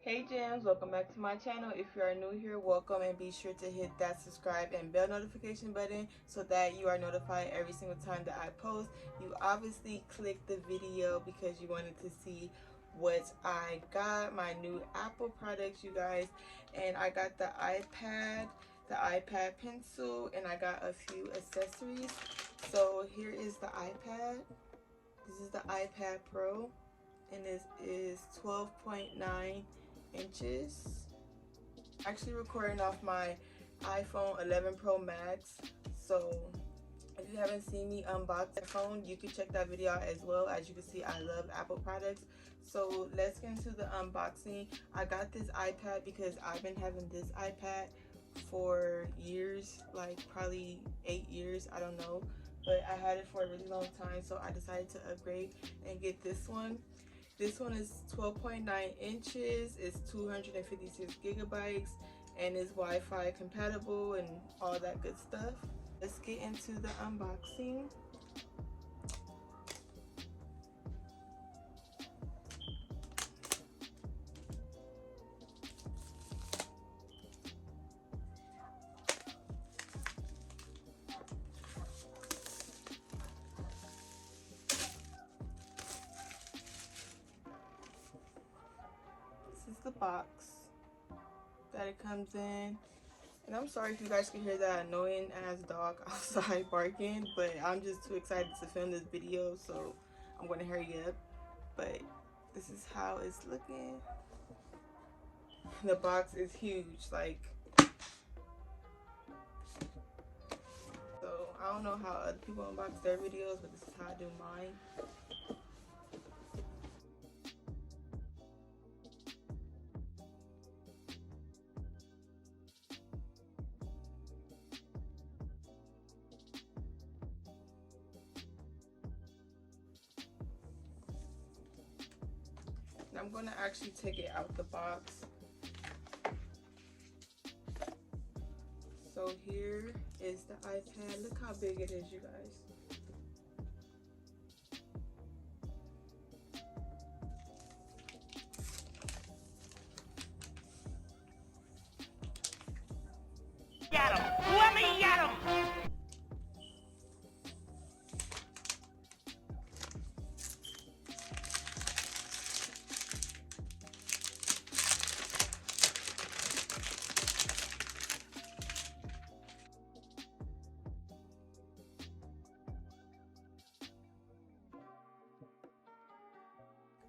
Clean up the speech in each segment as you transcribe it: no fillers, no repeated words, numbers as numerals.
Hey gems, welcome back to my channel. If you are new here, welcome, and be sure to hit that subscribe and bell notification button so that you are notified every single time that I post. You obviously clicked the video because you wanted to see what I got, my new Apple products, you guys. And I got the iPad pencil, and I got a few accessories. So here is the iPad. This is the iPad Pro, and this is 12.9 inches. Actually recording off my iPhone 11 Pro Max. So if you haven't seen me unbox the phone, you can check that video out as well. As you can see, I love Apple products. So let's get into the unboxing. I got this iPad because I've been having this iPad for years, like probably 8 years, I don't know, but I had it for a really long time, so I decided to upgrade and get this one. This one is 12.9 inches, it's 256 gigabytes, and is Wi-Fi compatible and all that good stuff. Let's get into the unboxing. This is the box that it comes in. And I'm sorry if you guys can hear that annoying ass dog outside barking, but I'm just too excited to film this video, so I'm gonna hurry up. But this is how it's looking. The box is huge, like, so I don't know how other people unbox their videos, but this is how I do mine. And I'm gonna actually take it out the box. So here is the iPad. Look how big it is, you guys. Get him! Let me get him!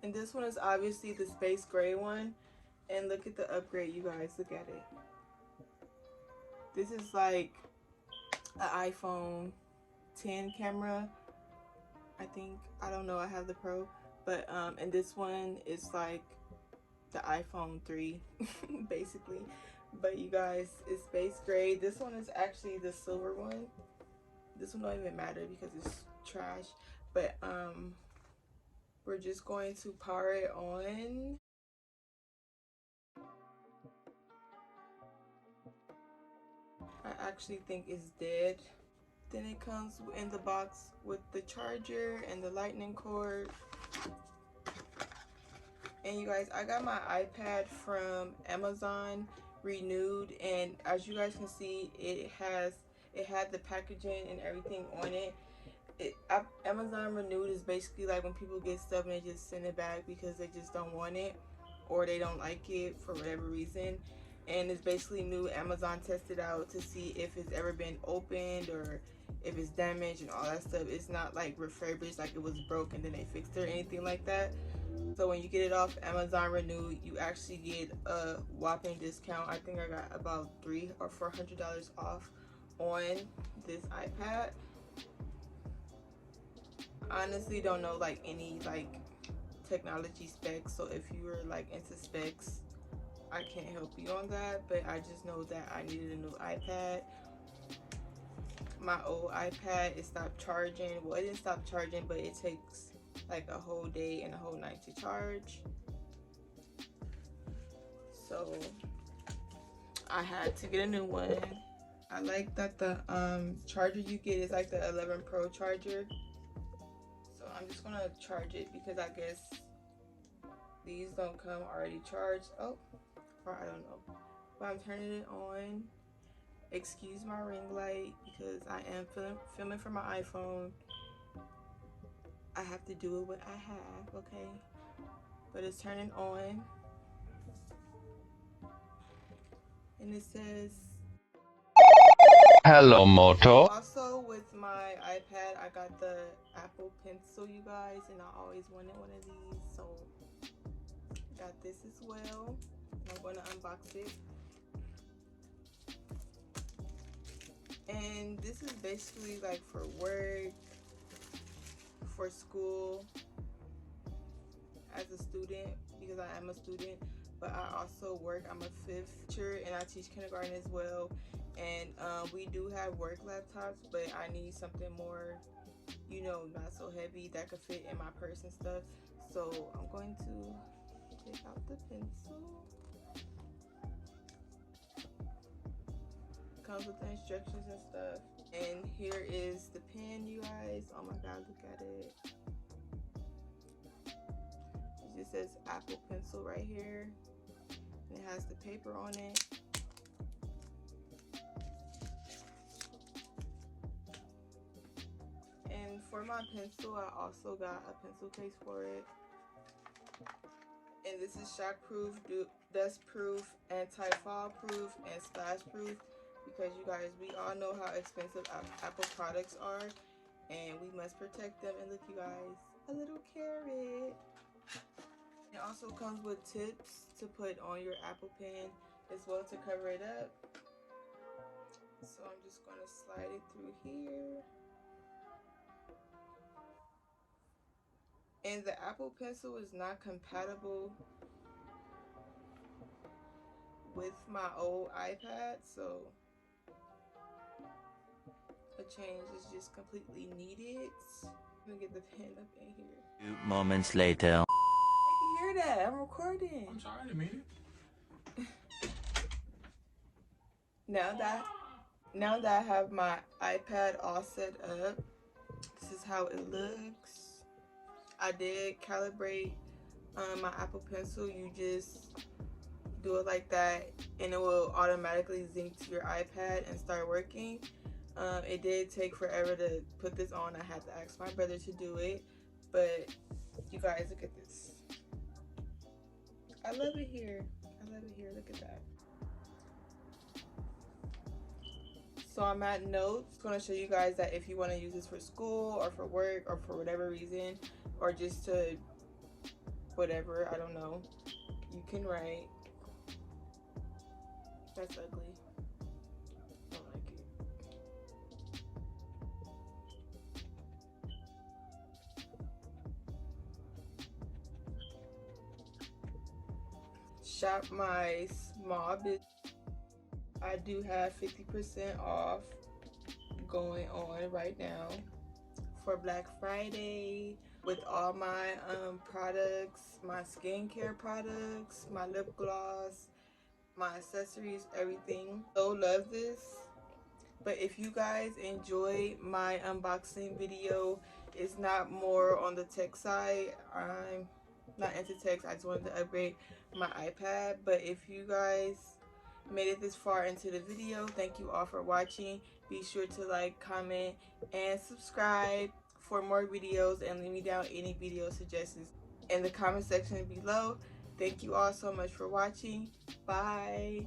And this one is obviously the space gray one. And look at the upgrade, you guys. Look at it. This is like an iPhone 10 camera, I think. I don't know, I have the Pro. But and this one is like the iPhone 3 basically. But you guys, it's space gray. This one is actually the silver one. This one don't even matter because it's trash. But we're just going to power it on. I actually think it's dead. Then it comes in the box with the charger and the lightning cord. And you guys, I got my iPad from Amazon renewed, and as you guys can see, it had the packaging and everything on it. Amazon renewed is basically like when people get stuff and they just send it back because they just don't want it or they don't like it for whatever reason. And it's basically new. Amazon tested out to see if it's ever been opened or if it's damaged and all that stuff. It's not like refurbished, like it was broken then they fixed it or anything like that. So when you get it off Amazon renewed, you actually get a whopping discount. I think I got about $300 or $400 off on this iPad. Honestly don't know like any like technology specs, so if you were like into specs, I can't help you on that, but I just know that I needed a new iPad. My old iPad, it stopped charging. Well, it didn't stop charging, but it takes like a whole day and a whole night to charge, so I had to get a new one. I like that the charger you get is like the 11 Pro charger. So I'm just gonna charge it because I guess These don't come already charged. Oh, or I don't know. But I'm turning it on. Excuse my ring light because I am filming for my iPhone. I have to do it what I have, okay? But it's turning on. And it says, Hello, Moto. also with my iPad, I got the Apple Pencil, you guys, and I always wanted one of these, so got this as well. I'm going to unbox it. And this is basically like for work, for school, as a student, because I am a student, but I also work. I'm a fifth teacher and I teach kindergarten as well. And we do have work laptops, but I need something more, you know, not so heavy that could fit in my purse and stuff. So I'm going to take out the pencil. Comes with the instructions and stuff. And here is the pen, you guys. Oh my god, look at it. It just says Apple Pencil right here. And it has the paper on it. And for my pencil, I also got a pencil case for it. And this is shockproof, dustproof, anti-fall proof, and splash proof. Because you guys, we all know how expensive Apple products are. And we must protect them. And look, you guys, a little carrot. It also comes with tips to put on your Apple Pen as well to cover it up. So I'm just going to slide it through here. And the Apple Pencil is not compatible with my old iPad, so a change is just completely needed. I'm gonna get the pen up in here. 2 moments later. I can hear that. I'm recording. I'm sorry, I didn't mean it. Now that I have my iPad all set up, this is how it looks. I did calibrate my Apple Pencil. You just do it like that and it will automatically sync to your iPad and start working. It did take forever to put this on. I had to ask my brother to do it, but you guys, look at this. I love it here. I love it here. Look at that. So I'm at notes. I'm going to show you guys that if you want to use this for school or for work or for whatever reason, or just to whatever, I don't know, you can write. That's ugly. I don't like it. Shop my small business. I do have 50% off going on right now for Black Friday with all my products, my skincare products, my lip gloss, my accessories, everything. So love this. But if you guys enjoy my unboxing video, it's not more on the tech side. I'm not into tech. I just wanted to upgrade my iPad. But if you guys made it this far into the video, thank you all for watching. Be sure to like, comment, and subscribe for more videos, and leave me down any video suggestions in the comment section below. Thank you all so much for watching. Bye.